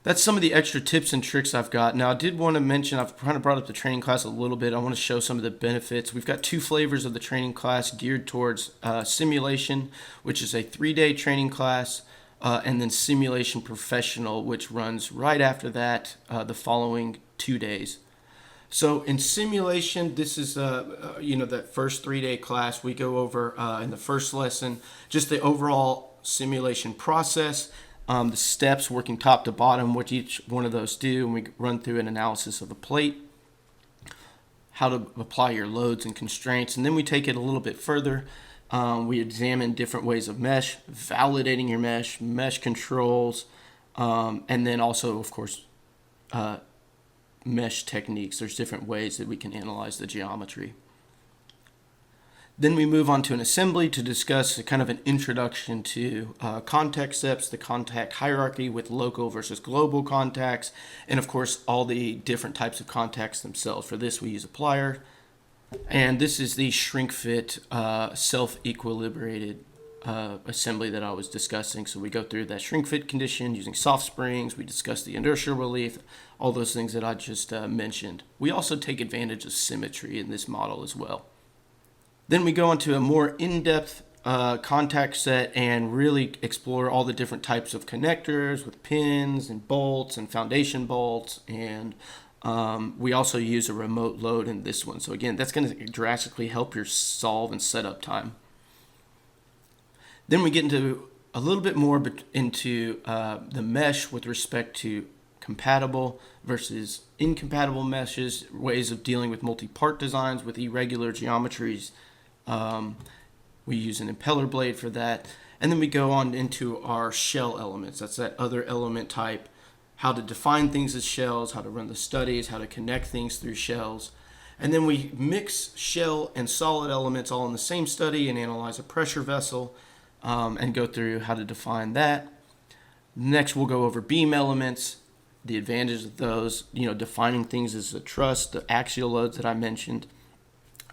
That's some of the extra tips and tricks I've got. Now, I did want to mention, I've kind of brought up the training class a little bit. I want to show some of the benefits. We've got two flavors of the training class geared towards simulation, which is a 3-day training class, and then simulation professional, which runs right after that, the following 2 days. So in simulation, this is that first 3-day class. We go over in the first lesson just the overall simulation process, the steps working top to bottom, what each one of those do, and we run through an analysis of a plate, how to apply your loads and constraints, and then we take it a little bit further. We examine different ways of mesh, validating your mesh controls, and then also, of course, mesh techniques. There's different ways that we can analyze the geometry. Then we move on to an assembly to discuss a kind of an introduction to contact steps, the contact hierarchy with local versus global contacts, and of course all the different types of contacts themselves. For this we use a plier, and this is the shrink fit self-equilibrated assembly that I was discussing. So we go through that shrink fit condition using soft springs, we discuss the inertial relief, all those things that I just mentioned. We also take advantage of symmetry in this model as well. Then we go into a more in-depth contact set and really explore all the different types of connectors with pins and bolts and foundation bolts, and we also use a remote load in this one. So again, that's going to drastically help your solve and setup time. Then we get into a little bit more into the mesh with respect to compatible versus incompatible meshes, ways of dealing with multi-part designs with irregular geometries. We use an impeller blade for that. And then we go on into our shell elements. That's that other element type, how to define things as shells, how to run the studies, how to connect things through shells. And then we mix shell and solid elements all in the same study and analyze a pressure vessel and go through how to define that. Next, we'll go over beam elements, the advantages of those, defining things as a truss, the axial loads that I mentioned,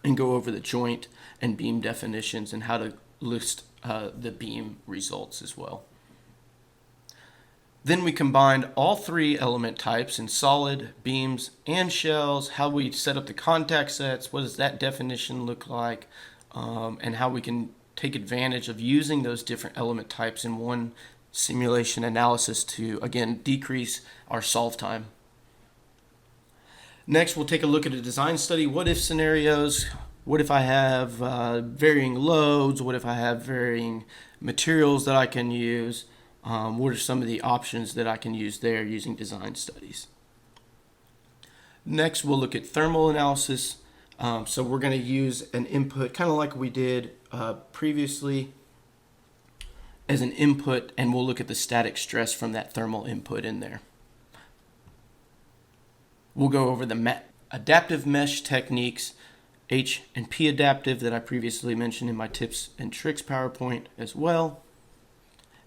and go over the joint and beam definitions and how to list the beam results as well. Then we combined all three element types in solid, beams, and shells, how we set up the contact sets, what does that definition look like, and how we can take advantage of using those different element types in one simulation analysis to, again, decrease our solve time. Next, we'll take a look at a design study, what-if scenarios. What if I have varying loads? What if I have varying materials that I can use? What are some of the options that I can use there using design studies? Next, we'll look at thermal analysis. So we're going to use an input, kind of like we did previously, as an input, and we'll look at the static stress from that thermal input in there. We'll go over the adaptive mesh techniques, H and P adaptive that I previously mentioned in my tips and tricks PowerPoint as well.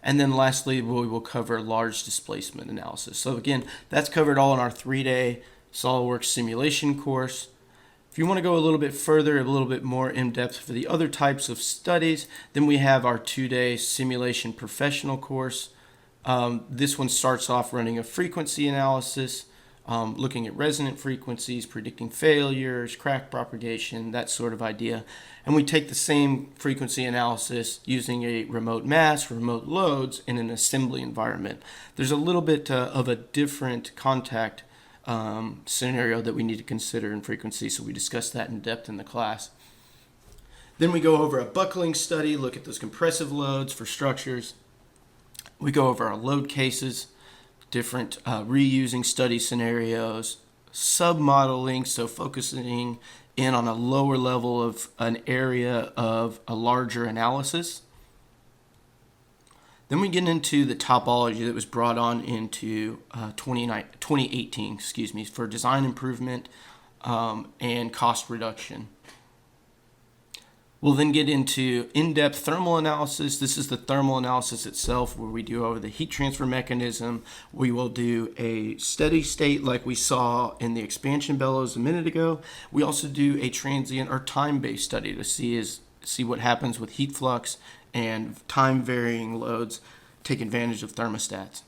And then lastly, we will cover large displacement analysis. So again, that's covered all in our 3-day SOLIDWORKS simulation course. If you want to go a little bit further, a little bit more in depth for the other types of studies, then we have our 2-day simulation professional course. This one starts off running a frequency analysis, looking at resonant frequencies, predicting failures, crack propagation, that sort of idea. And we take the same frequency analysis using a remote mass, remote loads in an assembly environment. There's a little bit of a different contact scenario that we need to consider in frequency, so we discuss that in depth in the class. Then we go over a buckling study, look at those compressive loads for structures. We go over our load cases, different reusing study scenarios, sub-modeling, so focusing in on a lower level of an area of a larger analysis. Then we get into the topology that was brought on into 2018, for design improvement and cost reduction. We'll then get into in-depth thermal analysis. This is the thermal analysis itself, where we do over the heat transfer mechanism. We will do a steady state like we saw in the expansion bellows a minute ago. We also do a transient or time-based study to see what happens with heat flux and time-varying loads, take advantage of thermostats.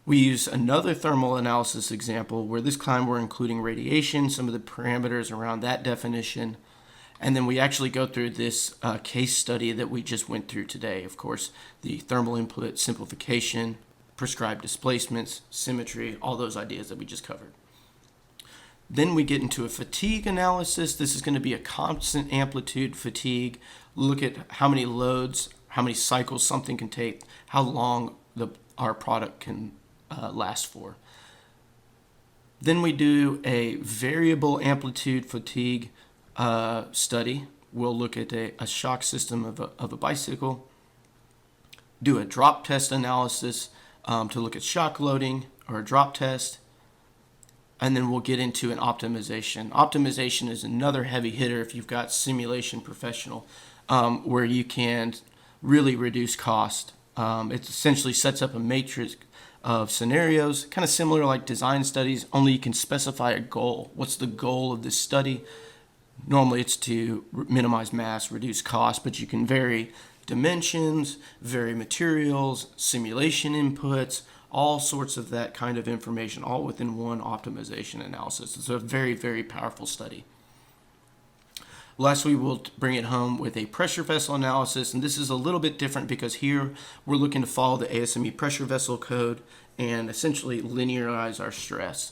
We use another thermal analysis example where this time we're including radiation, some of the parameters around that definition, and then we actually go through this case study that we just went through today. Of course, the thermal input simplification, prescribed displacements, symmetry, all those ideas that we just covered. Then we get into a fatigue analysis. This is going to be a constant amplitude fatigue. Look at how many loads, how many cycles something can take, how long our product can last for. Then we do a variable amplitude fatigue study. We'll look at a shock system of a bicycle, do a drop test analysis to look at shock loading or a drop test, and then we'll get into an optimization. Optimization is another heavy hitter if you've got simulation professional, where you can really reduce cost. It essentially sets up a matrix of scenarios, kind of similar like design studies, only you can specify a goal. What's the goal of this study? Normally it's to minimize mass, reduce cost, but you can vary dimensions, vary materials, simulation inputs, all sorts of that kind of information, all within one optimization analysis. It's a very, very powerful study. Lastly, we'll bring it home with a pressure vessel analysis, and this is a little bit different because here we're looking to follow the ASME pressure vessel code and essentially linearize our stress.